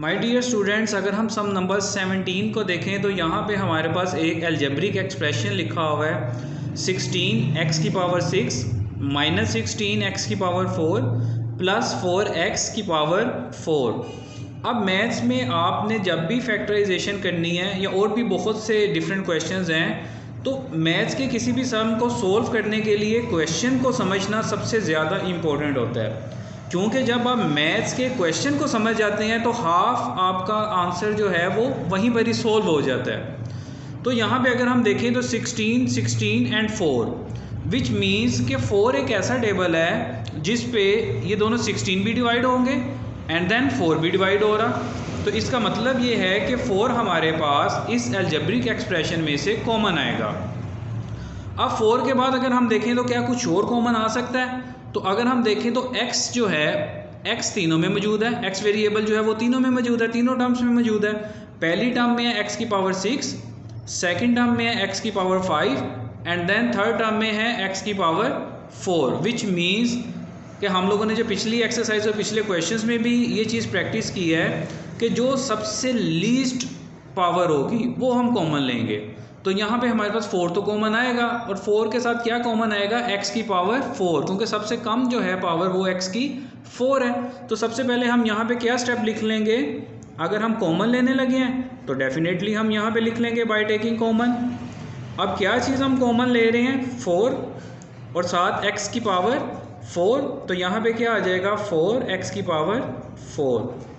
My dear students, अगर हम सम number 17 को देखें तो यहाँ पे हमारे पास एक अलजेब्रिक एक्सप्रेशन लिखा हुआ है 16x की पावर 6 माइनस 16x की पावर 4 प्लस 4x की पावर 4। अब मैथ्स में आपने जब भी फैक्टराइजेशन करनी है या और भी बहुत से डिफरेंट क्वेश्चंस हैं, तो मैथ्स के किसी भी सम को सोल्व करने के लिए क्वेश्चन को समझना सबसे ज़्यादा इम्पोर्टेंट होता है, क्योंकि जब आप मैथ्स के क्वेश्चन को समझ जाते हैं तो हाफ आपका आंसर जो है वो वहीं पर ही सोल्व हो जाता है। तो यहाँ पे अगर हम देखें तो 16, 16 एंड 4 विच मीन्स कि 4 एक ऐसा टेबल है जिस पे ये दोनों 16 भी डिवाइड होंगे एंड देन 4 भी डिवाइड हो रहा। तो इसका मतलब ये है कि 4 हमारे पास इस अलजेब्रिक एक्सप्रेशन में से कॉमन आएगा। अब 4 के बाद अगर हम देखें तो क्या कुछ और कॉमन आ सकता है? तो अगर हम देखें तो x जो है x तीनों में मौजूद है, x वेरिएबल जो है वो तीनों में मौजूद है, तीनों टर्म्स में मौजूद है। पहली टर्म में है x की पावर 6, सेकंड टर्म में है x की power 5 and then third term में है x की पावर 4, विच मीन्स कि हम लोगों ने जो पिछली एक्सरसाइज और पिछले क्वेश्चंस में भी ये चीज़ प्रैक्टिस की है कि जो सबसे लीस्ट पावर होगी वो हम कॉमन लेंगे। तो यहाँ पे हमारे पास 4 तो कॉमन आएगा और 4 के साथ क्या कॉमन आएगा? x की पावर 4, क्योंकि सबसे कम जो है पावर वो x की 4 है। तो सबसे पहले हम यहाँ पे क्या स्टेप लिख लेंगे? अगर हम कॉमन लेने लगे हैं तो डेफिनेटली हम यहाँ पे लिख लेंगे बाय टेकिंग कॉमन। अब क्या चीज़ हम कॉमन ले रहे हैं? 4 और साथ x की पावर 4, तो यहाँ पे क्या आ जाएगा? 4x की पावर 4।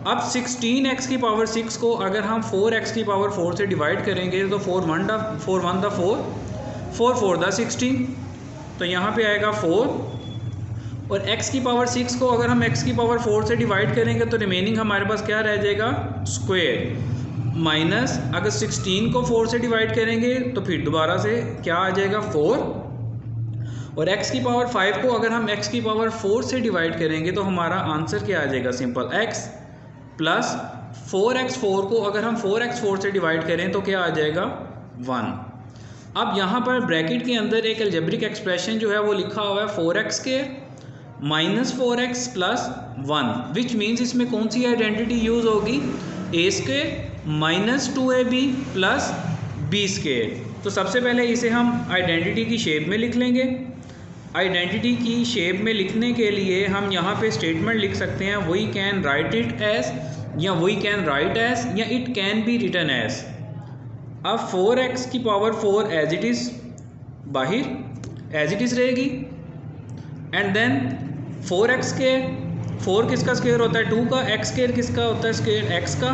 अब 16x की पावर 6 को अगर हम 4x की पावर 4 से डिवाइड करेंगे तो 4 1 दा 4 4 4 दा 16, तो यहाँ पे आएगा 4। और x की पावर 6 को अगर हम x की पावर 4 से डिवाइड करेंगे तो रिमेनिंग हमारे पास क्या रह जाएगा? स्क्वायर। माइनस अगर 16 को 4 से डिवाइड करेंगे तो फिर दोबारा से क्या आ जाएगा? 4। और x की पावर 5 को अगर हम x की पावर 4 से डिवाइड करेंगे तो हमारा आंसर क्या आ जाएगा? सिंपल x प्लस 4x4 को अगर हम 4x4 से डिवाइड करें तो क्या आ जाएगा? 1। अब यहाँ पर ब्रैकेट के अंदर एक अलजेब्रिक एक्सप्रेशन जो है वो लिखा हुआ है 4x² minus 4x plus 1, which means इसमें कौन सी आइडेंटिटी यूज़ होगी? a² minus 2ab plus b²। तो सबसे पहले इसे हम आइडेंटिटी की शेप में लिख लेंगे। आइडेंटिटी की शेप में लिखने के लिए हम यहाँ पे स्टेटमेंट लिख सकते हैं we can write it as, या वी कैन राइट एज, या it can be written as. अब 4x की पावर 4 एज इट इज़ बाहर एज इट इज़ रहेगी एंड देन 4x², 4 किसका स्क्वायर होता है? 2 का। x² किसका होता है स्क्वायर? x का,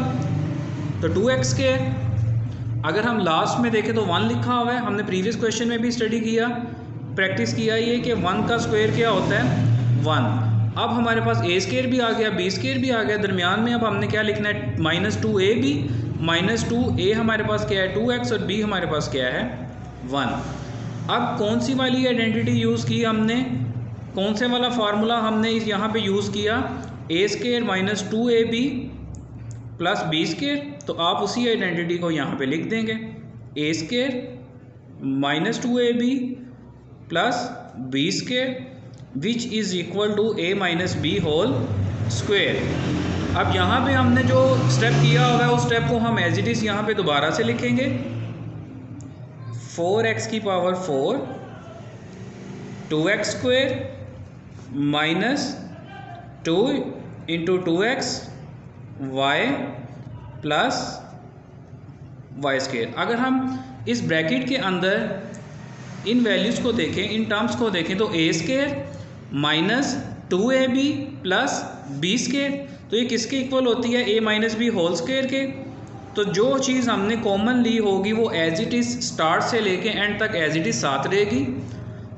तो 2x²। अगर हम लास्ट में देखें तो 1 लिखा हुआ है, हमने प्रीवियस क्वेश्चन में भी स्टडी किया, प्रैक्टिस किया ये कि 1 का स्क्वायर क्या होता है? 1। अब हमारे पास a² भी आ गया, b² भी आ गया, दरमियान में अब हमने क्या लिखना है? माइनस 2ab माइनस 2a हमारे पास क्या है? 2x और b हमारे पास क्या है? 1। अब कौन सी वाली आइडेंटिटी यूज़ की हमने? कौन से वाला फार्मूला हमने यहाँ पे यूज़ किया? a² minus 2ab plus b²। तो आप उसी आइडेंटिटी को यहाँ पे लिख देंगे a² minus 2ab plus b² which is equal to a minus B whole square. अब यहाँ पे हमने जो स्टेप किया होगा उस स्टेप को हम एज इट इज़ यहाँ पे दोबारा से लिखेंगे। 4x की power 4 2x² minus 2 into 2x y plus y²। अगर हम इस ब्रैकेट के अंदर इन वैल्यूज़ को देखें, इन टर्म्स को देखें, तो a² minus 2ab plus b², तो ये किसके इक्वल होती है? a minus B whole square के। तो जो चीज़ हमने कॉमन ली होगी वो एज इट इज़ स्टार्ट से लेके एंड तक एज इट इज़ साथ रहेगी।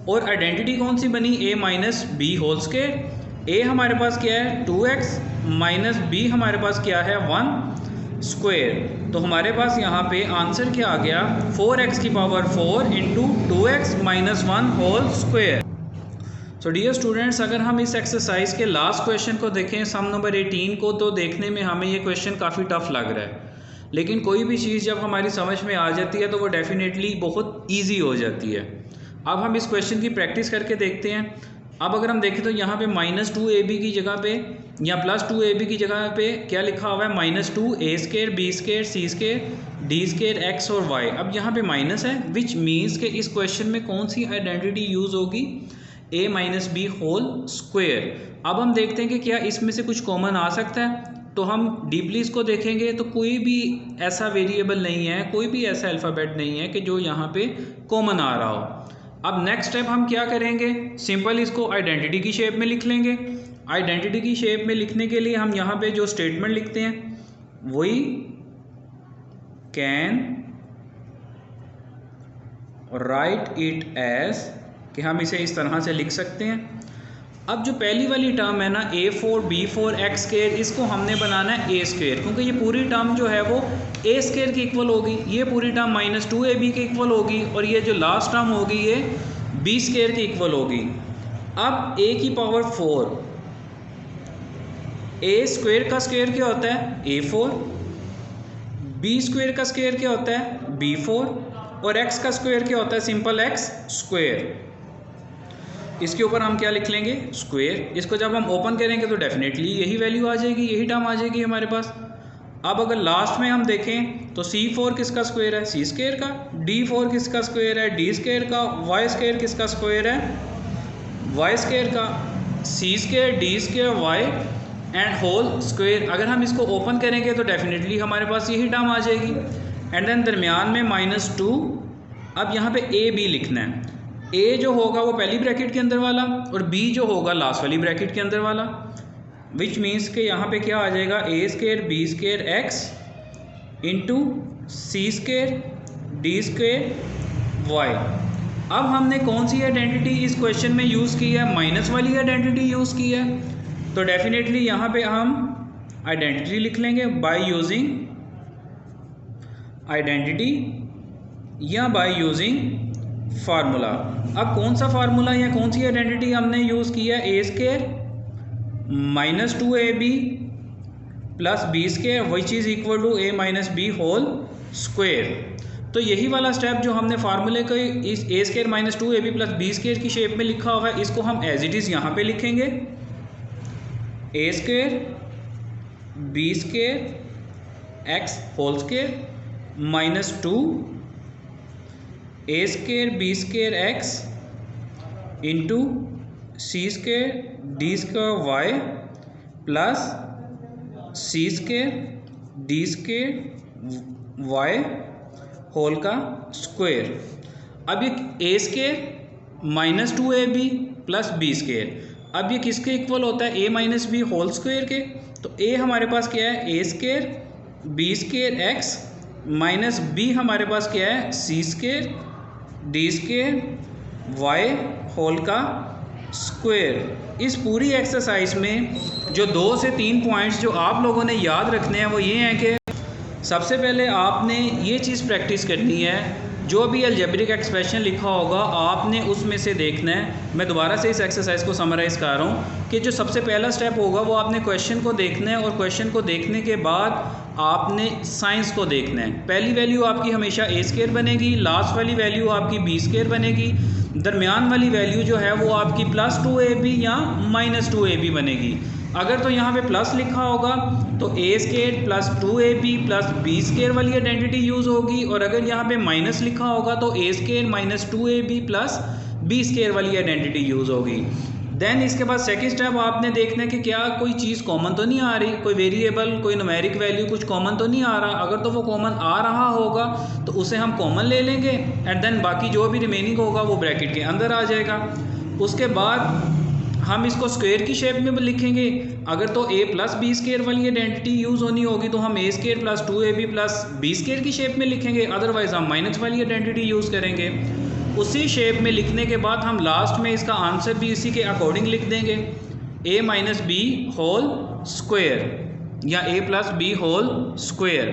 और आइडेंटिटी कौन सी बनी? a minus B whole square. a हमारे पास क्या है? 2x माइनस b हमारे पास क्या है? 1 स्क्वायर। तो हमारे पास यहाँ पे आंसर क्या आ गया? 4x की power 4 into 2x minus 1 whole square. So dear students, अगर हम इस एक्सरसाइज के लास्ट क्वेश्चन को देखें, सम नंबर 18 को, तो देखने में हमें ये क्वेश्चन काफ़ी टफ लग रहा है, लेकिन कोई भी चीज़ जब हमारी समझ में आ जाती है तो वो डेफिनेटली बहुत ईजी हो जाती है। अब हम इस क्वेश्चन की प्रैक्टिस करके देखते हैं। अब अगर हम देखें तो यहाँ पे माइनस 2ab की जगह पे या प्लस 2ab की जगह पे क्या लिखा हुआ है -2 a square b square c square d square x और y। अब यहाँ पे माइनस है, विच मीन्स के इस क्वेश्चन में कौन सी आइडेंटिटी यूज़ होगी, a minus B whole square. अब हम देखते हैं कि क्या इसमें से कुछ कॉमन आ सकता है, तो हम डीपली इसको देखेंगे तो कोई भी ऐसा वेरिएबल नहीं है, कोई भी ऐसा अल्फ़ाबेट नहीं है कि जो यहाँ पे कॉमन आ रहा हो। अब नेक्स्ट स्टेप हम क्या करेंगे, सिंपल इसको आइडेंटिटी की शेप में लिख लेंगे। आइडेंटिटी की शेप में लिखने के लिए हम यहाँ पे जो स्टेटमेंट लिखते हैं वही कैन राइट इट एज, कि हम इसे इस तरह से लिख सकते हैं। अब जो पहली वाली टर्म है ना a4 b4 x स्क्वायर, इसको हमने बनाना है a स्क्वायर, क्योंकि ये पूरी टर्म जो है वो a स्क्वायर की इक्वल होगी, ये पूरी टर्म -2ab की इक्वल होगी, और ये जो लास्ट टर्म होगी ये b स्क्वायर की इक्वल होगी। अब a की पावर 4, a स्क्वायर का स्क्वायर क्या होता है a4, b स्क्वायर का स्क्वायर क्या होता है b4, और x का स्क्वायर क्या होता है सिंपल x स्क्वायर। इसके ऊपर हम क्या लिख लेंगे स्क्वायर। इसको जब हम ओपन करेंगे तो डेफिनेटली यही वैल्यू आ जाएगी, यही टर्म आ जाएगी हमारे पास। अब अगर लास्ट में हम देखें तो c4 किसका स्क्वायर है c स्क्वायर का, d4 किसका स्क्वायर है d स्क्वायर का, y स्क्वायर किसका स्क्वायर है y स्क्वायर का, c square d square y and whole square. अगर हम इसको ओपन करेंगे तो डेफिनेटली हमारे पास यही टर्म आ जाएगी। एंड देन दरमियान में -2। अब यहाँ पे a b लिखना है, a जो होगा वो पहली ब्रैकेट के अंदर वाला और b जो होगा लास्ट वाली ब्रैकेट के अंदर वाला, विच मीन्स के यहाँ पे क्या आ जाएगा a square b square x into c square d square y। अब हमने कौन सी आइडेंटिटी इस क्वेश्चन में यूज़ की है, माइनस वाली आइडेंटिटी यूज़ की है, तो डेफिनेटली यहाँ पे हम आइडेंटिटी लिख लेंगे बाय यूजिंग आइडेंटिटी या बाय यूजिंग फार्मूला। अब कौन सा फार्मूला या कौन सी आइडेंटिटी हमने यूज़ किया है, a square -2ab plus b square which is equal to a minus B whole square. तो यही वाला स्टेप जो हमने फार्मूले को इस a square -2ab plus b square की शेप में लिखा हुआ है, इसको हम एज इट इज़ यहाँ पे लिखेंगे a square b square x whole square -2 a square b square x into c square d square y plus c square d square y whole का स्क्वायर। अब ये a square -2ab plus b square, अब ये किसके equal होता है a minus B whole square के, तो a हमारे पास क्या है a square b square x minus b हमारे पास क्या है c square d square y whole का स्क्वायर। इस पूरी एक्सरसाइज में जो 2 से 3 पॉइंट्स जो आप लोगों ने याद रखने हैं वो ये हैं कि सबसे पहले आपने ये चीज़ प्रैक्टिस करनी है, जो भी अलजेब्रिक एक्सप्रेशन लिखा होगा आपने उसमें से देखना है। मैं दोबारा से इस एक्सरसाइज को समराइज़ कर रहा हूँ कि जो सबसे पहला स्टेप होगा वो आपने क्वेश्चन को देखना है, और क्वेश्चन को देखने के बाद आपने साइंस को देखना है। पहली वैल्यू आपकी हमेशा a स्क्वायर बनेगी, लास्ट वाली वैल्यू आपकी b स्क्वायर बनेगी, दरमियान वाली वैल्यू जो है वो आपकी +2ab या -2ab बनेगी। अगर तो यहाँ पे प्लस लिखा होगा तो a square plus 2ab plus b square वाली आइडेंटिटी यूज़ होगी, और अगर यहाँ पे माइनस लिखा होगा तो a square -2ab plus b square वाली आइडेंटिटी यूज़ होगी। देन इसके बाद सेकंड स्टेप आपने देखना है कि क्या कोई चीज़ कॉमन तो नहीं आ रही, कोई वेरिएबल कोई न्यूमेरिक वैल्यू कुछ कॉमन तो नहीं आ रहा। अगर तो वो कॉमन आ रहा होगा तो उसे हम कॉमन ले लेंगे, एंड देन बाकी जो भी रिमेनिंग होगा वो ब्रैकेट के अंदर आ जाएगा। उसके बाद हम इसको स्क्वायर की शेप में लिखेंगे। अगर तो a प्लस बी स्क्वायर वाली आइडेंटिटी यूज़ होनी होगी तो हम a square plus 2ab plus b square की शेप में लिखेंगे, अदरवाइज़ हम माइनस वाली आइडेंटिटी यूज़ करेंगे। उसी शेप में लिखने के बाद हम लास्ट में इसका आंसर भी इसी के अकॉर्डिंग लिख देंगे, a minus B whole square या a plus B whole square.